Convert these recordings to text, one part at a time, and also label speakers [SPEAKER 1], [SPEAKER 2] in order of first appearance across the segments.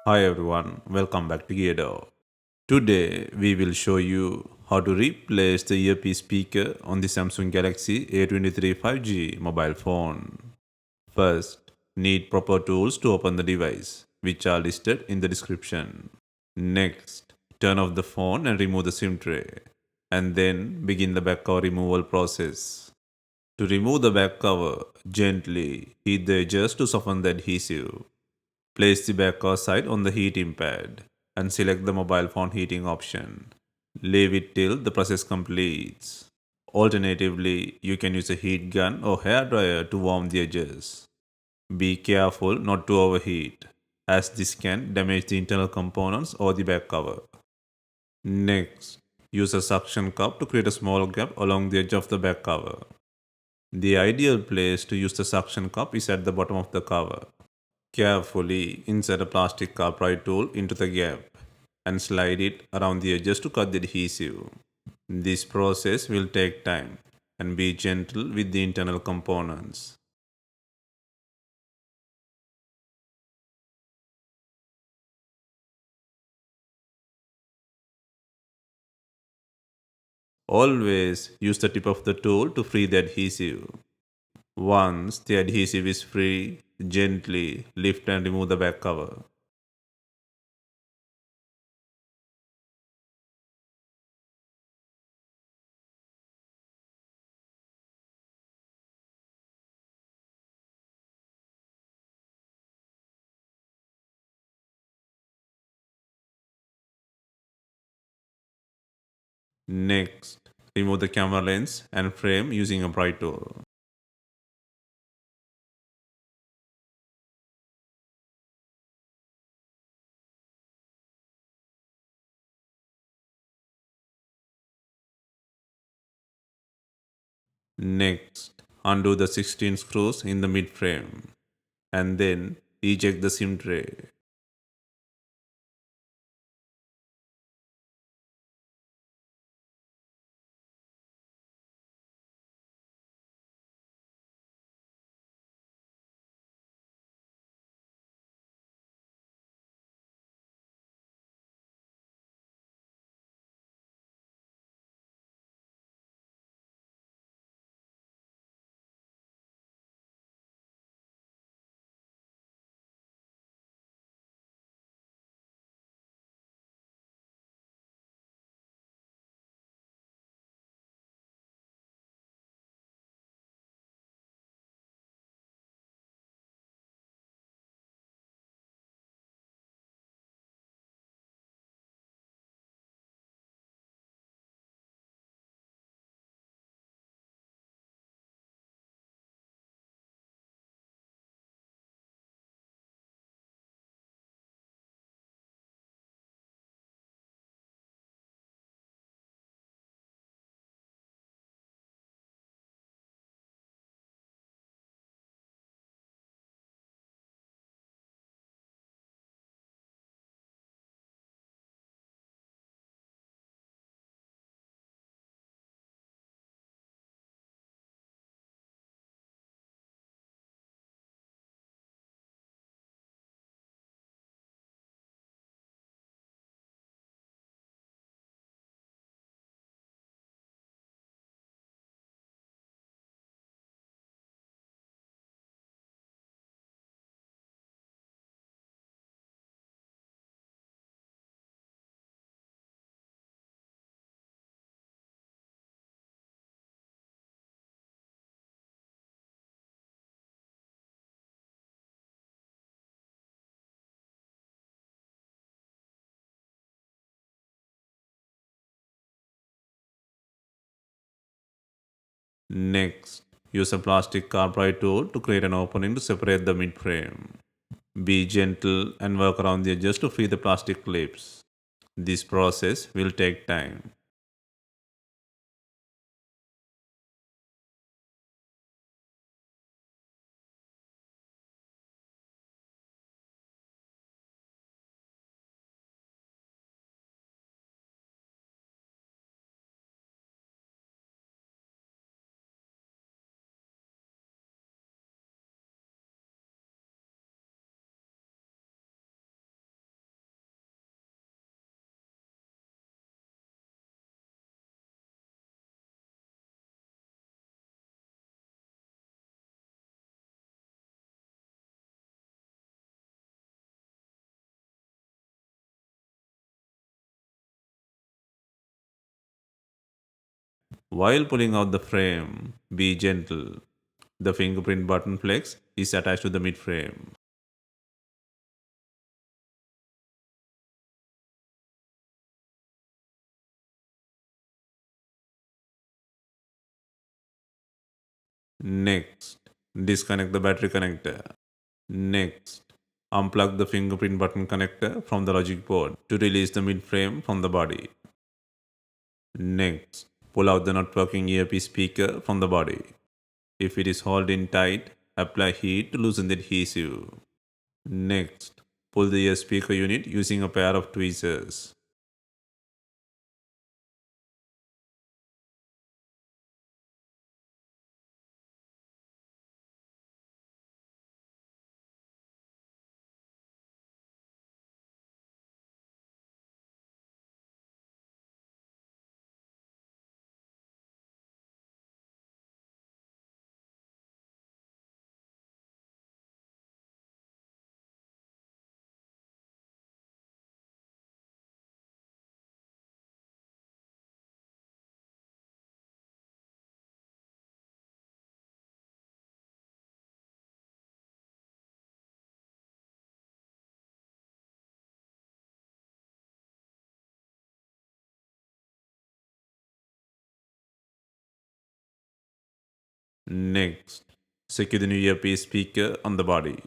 [SPEAKER 1] Hi everyone, welcome back to DYOR. Today we will show you how to replace the earpiece speaker on the Samsung Galaxy A23 5G mobile phone. First, need proper tools to open the device, which are listed in the description. Next, turn off the phone and remove the SIM tray, and then begin the back cover removal process. To remove the back cover, gently heat the edges to soften the adhesive. Place the back cover side on the heating pad and select the mobile phone heating option. Leave it till the process completes. Alternatively, you can use a heat gun or hair dryer to warm the edges. Be careful not to overheat, as this can damage the internal components or the back cover. Next, use a suction cup to create a small gap along the edge of the back cover. The ideal place to use the suction cup is at the bottom of the cover. Carefully insert a plastic cartwright tool into the gap and slide it around the edges to cut the adhesive. This process will take time and be gentle with the internal components. Always use the tip of the tool to free the adhesive. Once the adhesive is free, gently lift and remove the back cover. Next, remove the camera lens and frame using a bright tool. Next, undo the 16 screws in the mid frame and then eject the SIM tray. Next, use a plastic cartwright tool to create an opening to separate the mid frame. Be gentle and work around the edges to free the plastic clips. This process will take time. While pulling out the frame, be gentle. The fingerprint button flex is attached to the mid frame. Next, disconnect the battery connector. Next, unplug the fingerprint button connector from the logic board to release the mid frame from the body. Next, pull out the not working earpiece speaker from the body. If it is held in tight, apply heat to loosen the adhesive. Next, pull the ear speaker unit using a pair of tweezers. Next, secure the new earpiece speaker on the body.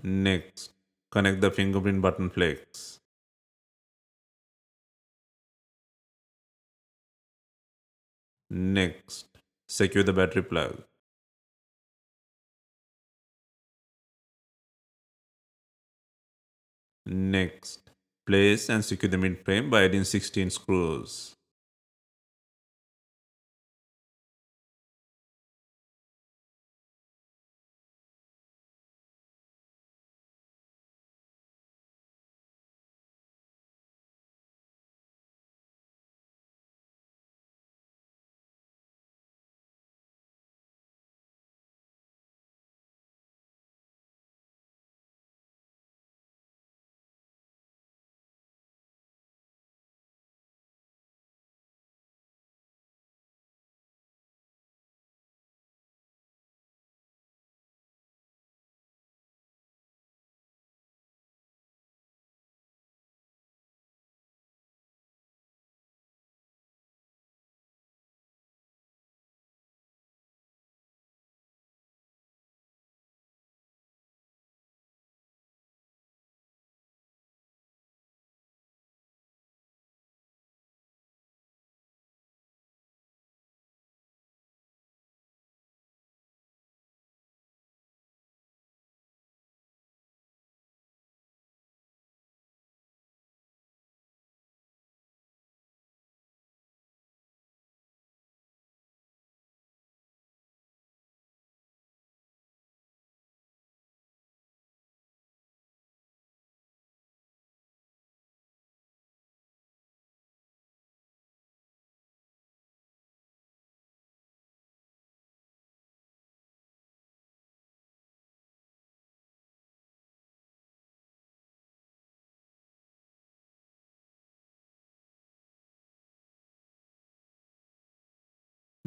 [SPEAKER 1] Next, connect the fingerprint button flex. Next, secure the battery plug. Next, place and secure the mid frame by adding 16 screws.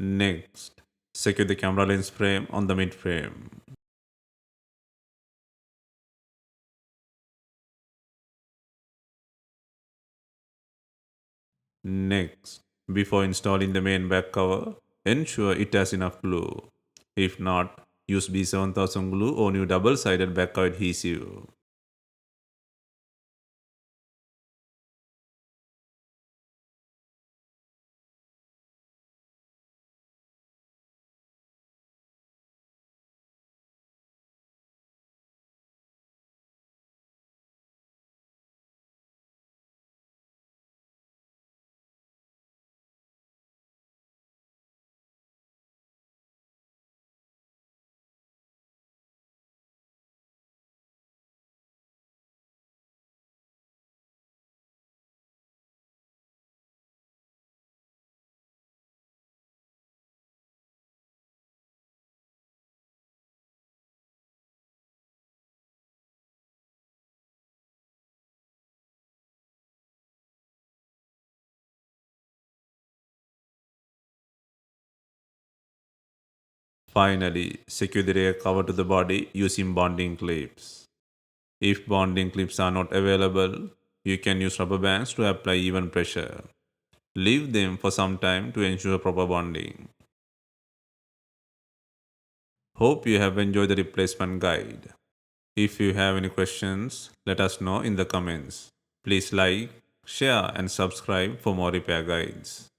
[SPEAKER 1] Next, secure the camera lens frame on the mid frame. Next, before installing the main back cover, ensure it has enough glue. If not, use B7000 glue or new double-sided back cover adhesive. Finally, secure the rear cover to the body using bonding clips. If bonding clips are not available, you can use rubber bands to apply even pressure. Leave them for some time to ensure proper bonding. Hope you have enjoyed the replacement guide. If you have any questions, let us know in the comments. Please like, share and subscribe for more repair guides.